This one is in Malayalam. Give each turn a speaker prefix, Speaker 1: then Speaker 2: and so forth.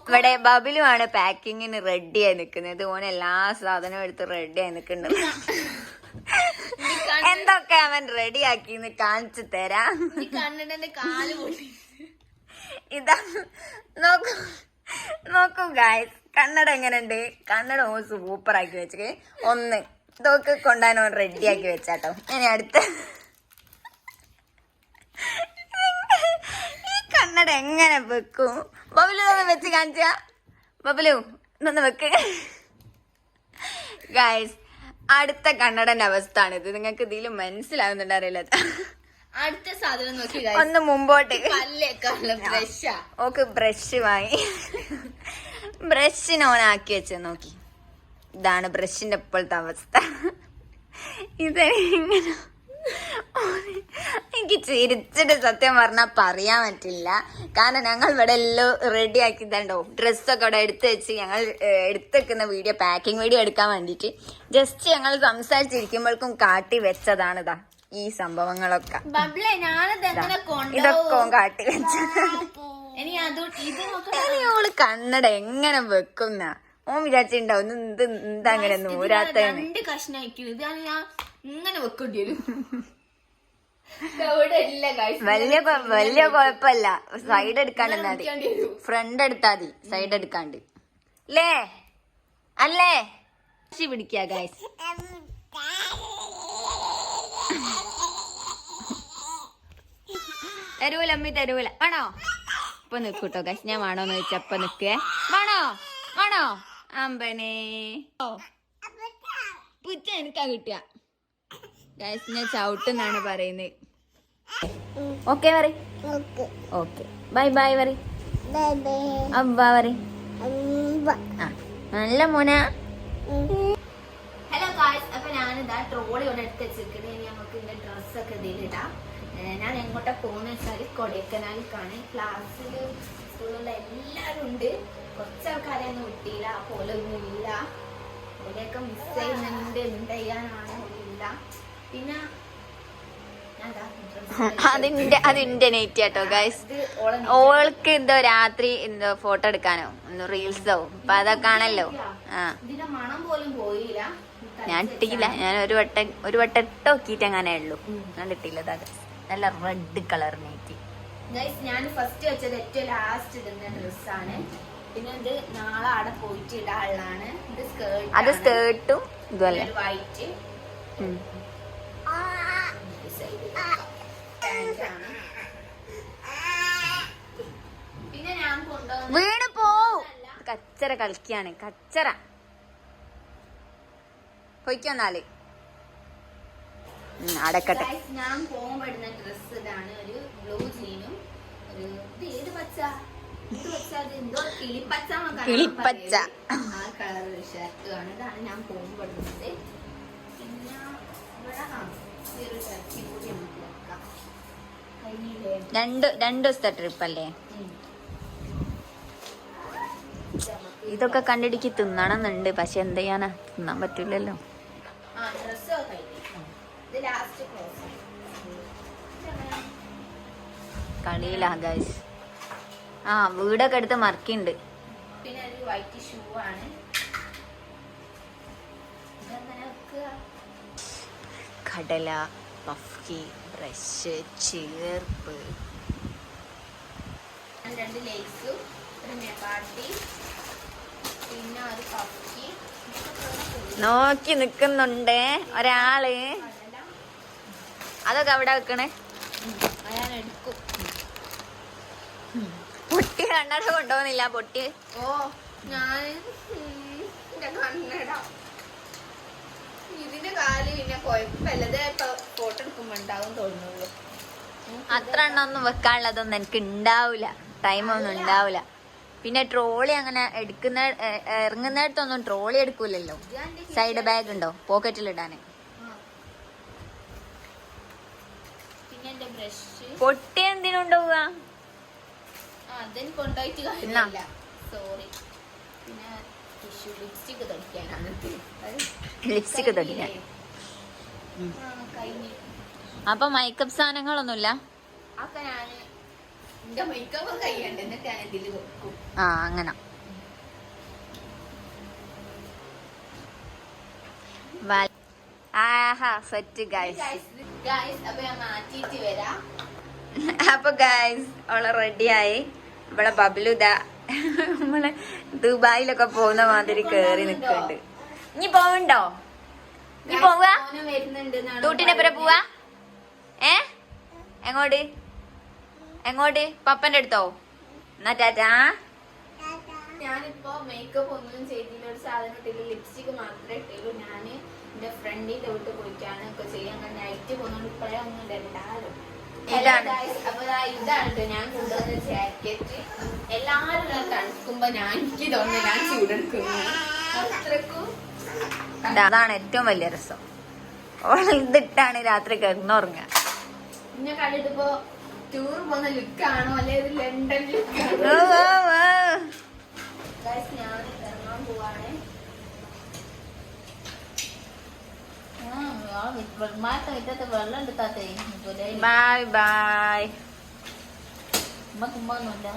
Speaker 1: ഇവിടെ ബബിലുമാണ് പാക്കിങ്ങിന് റെഡിയായി നിക്കുന്നത്. ഓന് എല്ലാ സാധനവും എടുത്ത് റെഡിയായി നിൽക്കുന്നുണ്ട്. എന്തൊക്കെ അവൻ റെഡിയാക്കിന്ന് കാണിച്ചു തരാം. ഇതാ നോക്കൂ ഗായ്സ്, കണ്ണട എങ്ങനെയുണ്ട്? കണ്ണട ഓൻ സൂപ്പർ ആക്കി വെച്ചേ. ഒന്ന് ഇതൊക്കെ കൊണ്ടാണ് ഓൻ റെഡിയാക്കി വെച്ചാട്ടോ. ഇനി അടുത്ത കണ്ണട എങ്ങനെ വെക്കും? ബബിലു ഒന്ന് വെച്ച് കാണിച്ച. ബബിലു ഇതൊന്ന് വെക്ക് ഗായ്സ്. അടുത്ത കണ്ണടന്റെ അവസ്ഥ ആണിത്. നിങ്ങൾക്ക് ഇതിൽ മനസ്സിലാവുന്നുണ്ട് അറിയില്ല.
Speaker 2: അടുത്ത സാധനം നോക്കി
Speaker 1: ഒന്ന് മുമ്പോട്ട്.
Speaker 2: ഓക്ക്
Speaker 1: ബ്രഷ് വാങ്ങി. ബ്രഷിന് ഓനാക്കി വെച്ച് നോക്കി. ഇതാണ് ബ്രഷിന്റെ ഇപ്പോഴത്തെ അവസ്ഥ. ഇതെങ്ങനെ എനിക്ക് ചിരിച്ചിട്ട് സത്യം പറഞ്ഞാൽ പറയാൻ പറ്റില്ല. കാരണം ഞങ്ങൾ ഇവിടെ എല്ലാം റെഡി ആക്കി തണ്ടോ. ഡ്രസ്സൊക്കെ ഇവിടെ എടുത്ത് വെച്ച് ഞങ്ങൾ എടുത്തേക്കുന്ന വീഡിയോ, പാക്കിംഗ് വീഡിയോ എടുക്കാൻ വേണ്ടിയിട്ട് ജസ്റ്റ് ഞങ്ങൾ സംസാരിച്ചിരിക്കുമ്പോഴേക്കും കാട്ടി വെച്ചതാണിതാ ഈ സംഭവങ്ങളൊക്കെ. ഇതൊക്കെ കാട്ടി വെച്ച. ഓള് കണ്ണട എങ്ങനെ വെക്കുന്ന ഓൻ വിചാരിച്ചിട്ടുണ്ടാവും എന്താ അങ്ങനെ നൂരാത്ത.
Speaker 2: ഇങ്ങനെ വെക്കേണ്ടി വരും.
Speaker 1: വലിയ കുഴപ്പമില്ല. സൈഡ് എടുക്കാണ്ട് മതി. ഫ്രണ്ട് എടുത്താ മതി, സൈഡ് എടുക്കാണ്ട്. അല്ലേ പിടിക്കാ ഗൈസ്. തരൂല അമ്മി തരൂല. വേണോ? ഇപ്പൊ നിക്കൂട്ടോ ഗൈസ്. ഞാൻ വേണോന്ന് ചോദിച്ചപ്പ നിക്കേ. വേണോ അമ്പനെ? പുച്ച എനിക്കാ കിട്ടിയ ഗൈസ്. ഞാൻ ചവിട്ടെന്നാണ് പറയുന്നത്. ഓക്കെ പറ. ഓക്കെ ബൈ ബൈ പറ. അബ്ബ പറ. നല്ല മോന.
Speaker 2: ഹലോ ഗായ്സ്, അപ്പൊ ഞാനിതാ ട്രോളി ഇവിടെ എടുത്ത് വെച്ചിരിക്കണേ. ഇനി നമുക്ക് ഇതിന്റെ ഡ്രസ്സൊക്കെ ഇതിലിടാം. ഞാൻ എങ്ങോട്ടാ പോകുന്ന വെച്ചാല് കൊടൈക്കനാലിലേക്കാണ്. ക്ലാസ്സില് സ്കൂളിലുള്ള എല്ലാരും ഉണ്ട്. കുറച്ച് ആൾക്കാരെയൊന്നും വിട്ടില്ല. പോലൊന്നും ഇല്ല. ഓലെയൊക്കെ മിസ് ചെയ്യുന്നുണ്ട്. എന്ത് ചെയ്യാനാണ് ഇല്ല. പിന്നെ
Speaker 1: അതിന്റെ നെറ്റ് കേട്ടോ ഗൈസ്. ഓൾക്ക് എന്തോ രാത്രി എന്തോ ഫോട്ടോ എടുക്കാനോ റീൽസോ അപ്പൊ അതൊക്കെ ആണല്ലോ.
Speaker 2: മണം പോലും പോയില്ല.
Speaker 1: ഞാൻ ഇട്ടില്ല. ഞാൻ ഒരു വട്ടം ഇട്ട് നോക്കിയിട്ട് അങ്ങനെ ഉള്ളു. ഞാൻ ഇട്ടില്ല. നല്ല റെഡ് കളർ നെറ്റ്.
Speaker 2: ഞാൻ ഫസ്റ്റ് വെച്ചത് ഏറ്റവും ലാസ്റ്റ് ഇടുന്ന ഡ്രസ്സാണ്. പിന്നെ ഇത് നാളെ അവിടെ പോയിട്ട് ഇടാനുള്ളതാണ്. ഇത് സ്കേർട്ട്.
Speaker 1: അത് സ്കേർട്ടും ഇതുമല്ലേ
Speaker 2: വൈറ്റ്. പിന്നെ ഞാൻ കൊണ്ടുവന്ന
Speaker 1: വീണ് പോ. കച്ചറ കളിക്കാണ്. കച്ചറ പൊയ്ക്കൊന്നാല് അടക്കട്ടെ.
Speaker 2: ഞാൻ പോകുമ്പോടുന്ന ഡ്രസ് ഇതാണ്. ഒരു ബ്ലൂ ജീനും ഒരു ഏത് പച്ച എന്തോ കിളിപ്പച്ച ആ കളർ ഷർട്ടുമാണ്. ഇതാണ് ഞാൻ പോകുമ്പോടുന്നത്. പിന്നെ ഇവിടെ ഒരു ഷർട്ടി കൂടി നമുക്ക് വെക്കാം.
Speaker 1: രണ്ടു ദിവസത്തെ ട്രിപ്പല്ലേ? ഇതൊക്കെ കണ്ടിടിക്ക് തിന്നണമെന്നുണ്ട്. പക്ഷെ എന്ത് ചെയ്യാനാ, തിന്നാൻ പറ്റൂലല്ലോ. കളിയിലാ ഗൈസ്. വീടൊക്കെ എടുത്ത് മറക്കിണ്ട്.
Speaker 2: പിന്നെ ഒരു വൈറ്റ് ഷൂ ആണ്.
Speaker 1: കടല, പഫ്കി, ബ്രഷ്, ചേർപ്പ്,
Speaker 2: 2 ലേസും ഒരു മെപ്പാട്ടി, പിന്നെ ഒരു പഫ്കി.
Speaker 1: നോക്കി നിക്കുന്നുണ്ട് ഒരാള്. അതൊക്കെ അവിടെ വെക്കണേ.
Speaker 2: ഞാൻ എടുക്കും.
Speaker 1: പൊട്ടി കണ്ണട കൊണ്ടുപോകുന്നില്ല. പൊട്ടി
Speaker 2: ഞാൻ കണ്ണട ഇതിന്റെ കാല് പിന്നെ കുഴപ്പമില്ല. ഇപ്പൊ ഫോട്ടോ എടുക്കുമ്പോ ഉണ്ടാവും തോന്നുള്ളൂ.
Speaker 1: അത്ര എണ്ണൊന്നും വെക്കാനുള്ളതൊന്നും എനിക്ക് ഉണ്ടാവില്ല. ടൈമൊന്നും ഉണ്ടാവില്ല. പിന്നെ ട്രോളി അങ്ങനെ ഇറങ്ങുന്നിടത്തൊന്നും ട്രോളി എടുക്കൂലല്ലോ. സൈഡ് ബാഗ് ഉണ്ടോ പോക്കറ്റിലിടാന്? പൊട്ടി എന്തിനുണ്ടാവുക?
Speaker 2: കൊണ്ടുപോയിട്ട് കാര്യമില്ല. സോറി. പിന്നെ ലിപ്സ്റ്റിക് തടിക്കാനാണ്.
Speaker 1: ലിപ്സ്റ്റിക് തടിക്കാൻ. അപ്പൊ മേക്കപ്പ് സാധനങ്ങളൊന്നുമില്ല.
Speaker 2: അപ്പൊ ഞാന് എന്റെ മേക്കപ്പ് കഴിയണ്ട എന്നിട്ട് ഞാൻ ഇതില് വെക്കും.
Speaker 1: ആ അങ്ങനെ ആഹാ സെറ്റ് ഗൈസ്.
Speaker 2: ഗൈസ് അപ്പൊ ഞാൻ മാറ്റിയിട്ട് വരാം.
Speaker 1: അപ്പൊ ഗൈസ് അവളെ റെഡിയായി. നമ്മളെ ബബ്ലു ഇതാ നമ്മളെ ദുബായിലൊക്കെ പോകുന്ന മാതിരി കേറി നിക്കണ്ട്. ഇനി പോവണ്ടോ? നീ പോവാ?
Speaker 2: മോനും വരുന്നുണ്ട് എന്നാണ്
Speaker 1: ടൂട്ടിനെപ്പുറം പോവാ? എങ്ങോട്ട് എങ്ങോട്ട്? പപ്പന്റെ അടുത്തോ? എന്നാ ടാറ്റാ.
Speaker 2: ഞാനിപ്പോ മേക്കപ്പ് ഒന്നും ചെയ്തില്ല, ഒരു സാധനം ഇട്ടില്ല, ലിപ്സ്റ്റിക് മാത്രമേ ഇട്ടുള്ളൂ. ഞാന് എന്റെ ഫ്രണ്ടിന്റെ വീട്ടിൽ പോയിക്കാണ് ഒക്കെ ചെയ്യാൻ. നൈറ്റ് പോകുന്നോണ്ട് ഇപ്പഴേ ഒന്നും ഇടണ്ടാലും.
Speaker 1: ഇതാണ്.
Speaker 2: അപ്പൊ ഇതാണ് ഞാൻ കൊണ്ടുവന്ന ജാക്കറ്റ്. എല്ലാരും ഞാൻ തണുക്കുമ്പോ എനിക്ക് തോന്നുന്നു ഞാൻ ചൂടെടുക്കുന്നു അത്രക്കും.
Speaker 1: അതാണ് ഏറ്റവും വലിയ രസം. അവൾ ഇതിട്ടാണ് രാത്രി കിടന്നുറങ്ങുക.
Speaker 2: ഇന്നെ കണ്ടിട്ടിപ്പോ ടൂർ പോകുന്ന ലുക്കാണോ അല്ലെ ലണ്ടൻ ലുക്കാണോ? ഞാൻ ഇറങ്ങാൻ പോവാണ്. വെള്ളം എടുത്താത്തേ
Speaker 1: ബൈ ബൈ.
Speaker 2: ഉമ്മ തുമ്മൊന്നുമില്ല.